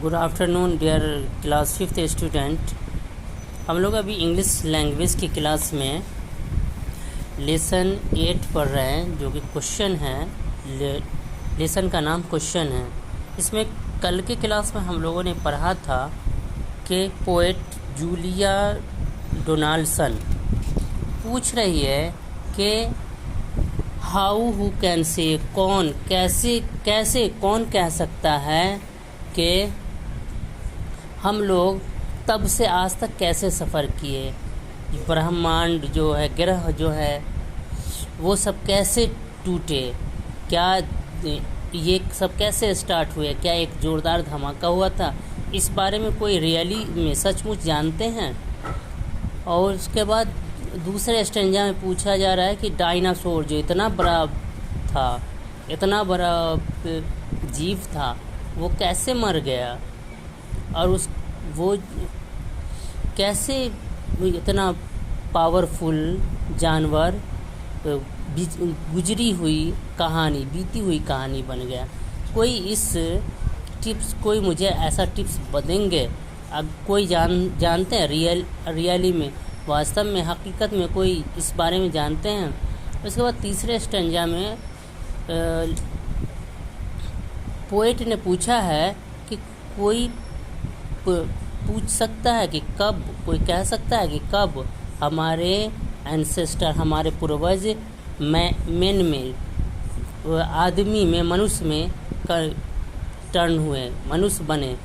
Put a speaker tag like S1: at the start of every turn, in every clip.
S1: Good afternoon dear class 5th student. हम लोग अभी इंग्लिश लैंग्वेज की क्लास में लेसन 8 पढ़ रहे हैं, जो कि क्वेश्चन है। लेसन का नाम क्वेश्चन है। इसमें कल के क्लास में हम लोगों ने पढ़ा था कि पोएट जूलिया डोनाल्डसन पूछ रही है कि हाउ हु कैन से, कौन कैसे कौन कह सकता है कि हम लोग तब से आज तक कैसे सफ़र किए, ब्रह्मांड जो है, ग्रह जो है, वो सब कैसे टूटे, क्या ये सब कैसे स्टार्ट हुए, क्या एक ज़ोरदार धमाका हुआ था, इस बारे में कोई रियली में सचमुच जानते हैं। और उसके बाद दूसरे स्टेंजा में पूछा जा रहा है कि डायनासोर जो इतना बड़ा था, इतना बड़ा जीव था, वो कैसे मर गया, और वो कैसे इतना पावरफुल जानवर बीती हुई कहानी बन गया। कोई मुझे ऐसा टिप्स देंगे? अब कोई जानते हैं रियली में, वास्तव में, हकीकत में कोई इस बारे में जानते हैं? उसके बाद तीसरे स्टेंजा में पोएट ने पूछा है कि कोई पूछ सकता है कि कब, कोई कह सकता है कि कब हमारे एंसेस्टर, हमारे पूर्वज मैन में, आदमी में, मनुष्य में टर्न हुए, मनुष्य बने,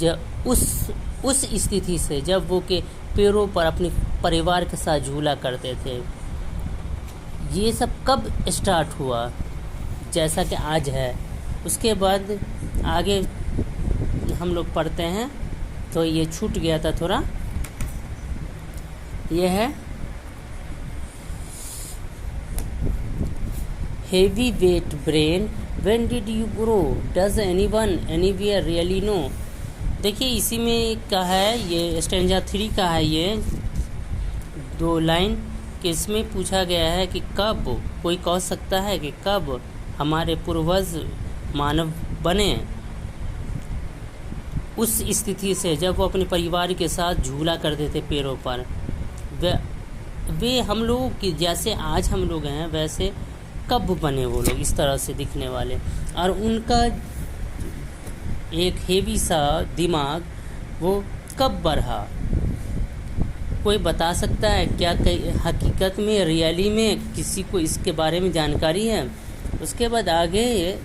S1: जब उस स्थिति से जब वो के पेड़ों पर अपने परिवार के साथ झूला करते थे, ये सब कब स्टार्ट हुआ, जैसा कि आज है। उसके बाद आगे हम लोग पढ़ते हैं, तो ये छूट गया था थोड़ा। ये है heavy weight brain, when did you grow, does anyone anywhere really know. देखिए इसी में का है, ये स्टेंजा 3 का है, ये 2 लाइन कि इसमें पूछा गया है कि कब, कोई कह सकता है कि कब हमारे पूर्वज मानव बने, उस स्थिति से जब वो अपने परिवार के साथ झूला करते थे पेड़ों पर। वे हम लोग की जैसे आज हम लोग हैं, वैसे कब बने वो लोग, इस तरह से दिखने वाले, और उनका एक हेवी सा दिमाग वो कब बढ़ा, कोई बता सकता है क्या? हकीकत में, रियली में किसी को इसके बारे में जानकारी है? उसके बाद आगे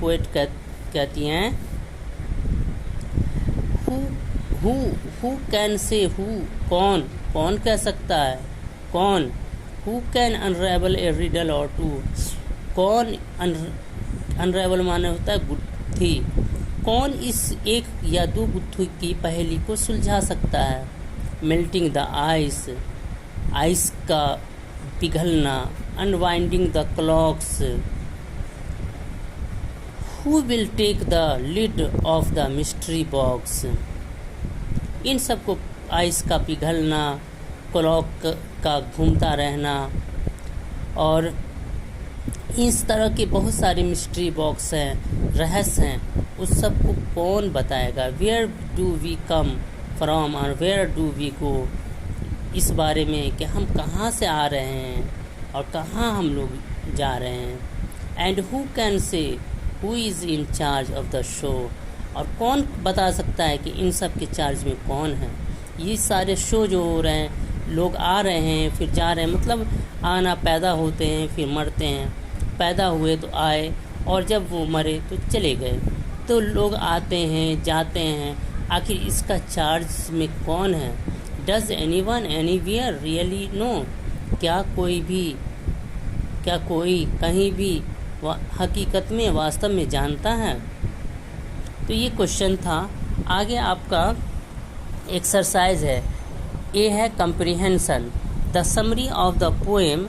S1: पोएट कहती हैं हु कैन से, कौन कह सकता है, कौन, हु कैन अनरेवल ए रिडल और टू, कौन अनरेवल माने होता है गुत्थी, कौन इस एक या दो गुत्थी की पहेली को सुलझा सकता है। मेल्टिंग द आइस का पिघलना, unwinding the clocks, who will take the lid off the mystery box. इन सब को, आइस का पिघलना, क्लॉक का घूमता रहना, और इस तरह के बहुत सारे मिस्ट्री बॉक्स हैं, रहस्य हैं, उस सब को कौन बताएगा? Where do we come from और वेयर डू वी गो, इस बारे में कि हम कहाँ से आ रहे हैं और कहाँ हम लोग जा रहे हैं। And who can say who is in charge of the show, और कौन बता सकता है कि इन सब के चार्ज में कौन है। ये सारे शो जो हो रहे हैं, लोग आ रहे हैं फिर जा रहे हैं, मतलब आना, पैदा होते हैं फिर मरते हैं, पैदा हुए तो आए, और जब वो मरे तो चले गए। तो लोग आते हैं जाते हैं, आखिर इसका चार्ज में कौन है? Does anyone anywhere really know, क्या कोई कहीं भी हकीकत में, वास्तव में जानता है? तो ये क्वेश्चन था। आगे आपका एक्सरसाइज है, ए है comprehension. The summary of the poem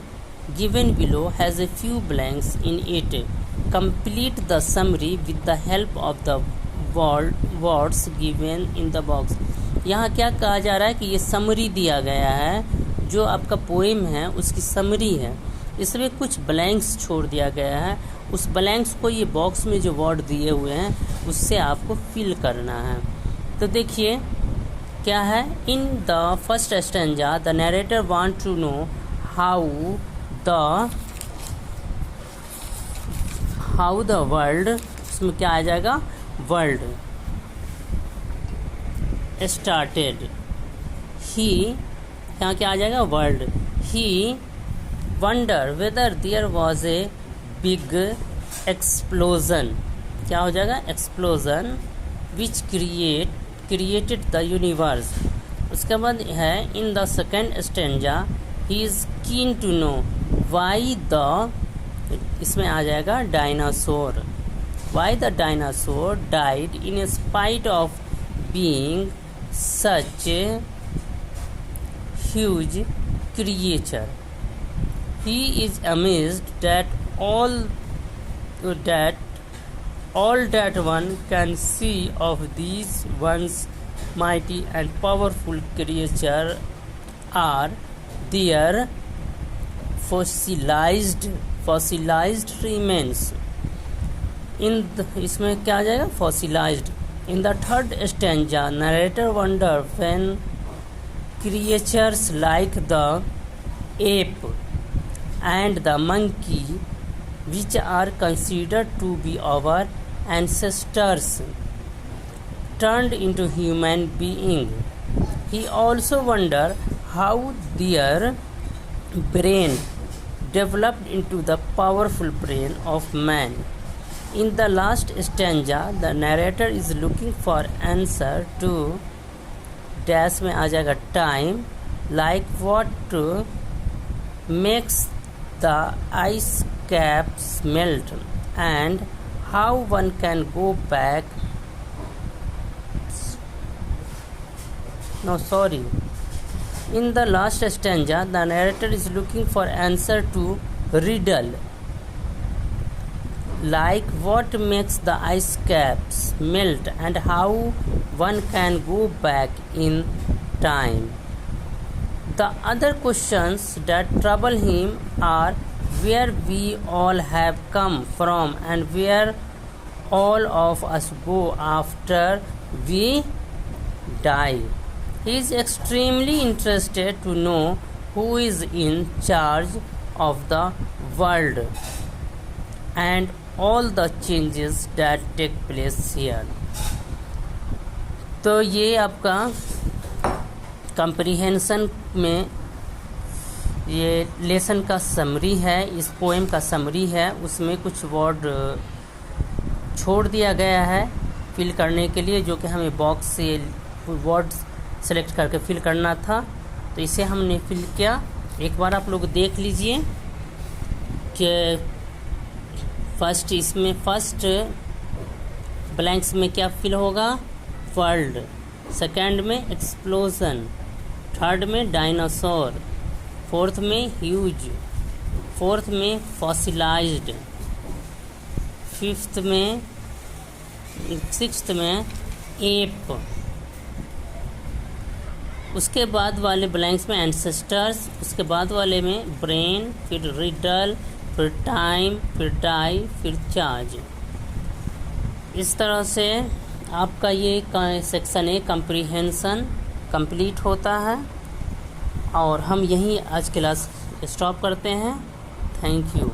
S1: given below has a few blanks in it, complete the summary with the help of the words given in the box. यहाँ क्या कहा जा रहा है कि ये समरी दिया गया है, जो आपका पोएम है उसकी समरी है, इसमें कुछ ब्लैंक्स छोड़ दिया गया है, उस ब्लैंक्स को ये बॉक्स में जो वर्ड दिए हुए हैं उससे आपको फिल करना है। तो देखिए क्या है, in the first stanza the narrator want to know how the world, इसमें क्या आ जाएगा, वर्ल्ड स्टार्टेड। ही, यहाँ क्या आ जाएगा, world. He wonder whether there was a big explosion, क्या हो जाएगा, explosion, which created the universe. उसके बाद है in the second stanza he is keen to know why the, इसमें आ जाएगा dinosaur, why the dinosaur died in spite of being such huge creature. He is amazed that all that one can see of these once mighty and powerful creatures are their fossilized remains. इसमें क्या आ जाएगा, fossilized. In the third stanza, narrator wonder when creatures like the ape and the monkey, which are considered to be our ancestors, turned into human beings. He also wondered how their brain developed into the powerful brain of man. In the last stanza, the narrator is looking for answer to dash में आ जाएगा time, like what makes the ice caps melt and how one can go back. In the last stanza, the narrator is looking for answer to riddle like what makes the ice caps melt and how one can go back in time. The other questions that trouble him are where we all have come from and where all of us go after we die. He is extremely interested to know who is in charge of the world and all the changes that take place here. तो ये आपका comprehension में ये lesson का summary है, इस poem का summary है। उसमें कुछ वर्ड छोड़ दिया गया है फिल करने के लिए, जो कि हमें बॉक्स से वर्ड सेलेक्ट करके फिल करना था, तो इसे हमने फिल किया। एक बार आप लोग देख लीजिए कि फर्स्ट ब्लैंक्स में क्या फिल होगा, वर्ल्ड, सेकंड में एक्सप्लोजन, थर्ड में डायनासोर, फोर्थ में ह्यूज, फोर्थ में फॉसिलाइज्ड, सिक्स्थ में एप। उसके बाद वाले ब्लैंक्स में एंसेस्टर्स, उसके बाद वाले में ब्रेन, फिर रिडल, फिर टाइम, फिर डाई, फिर चार्ज। इस तरह से आपका ये सेक्शन ए कंप्रीहेंशन कंप्लीट होता है और हम यहीं आज क्लास स्टॉप करते हैं। Thank you.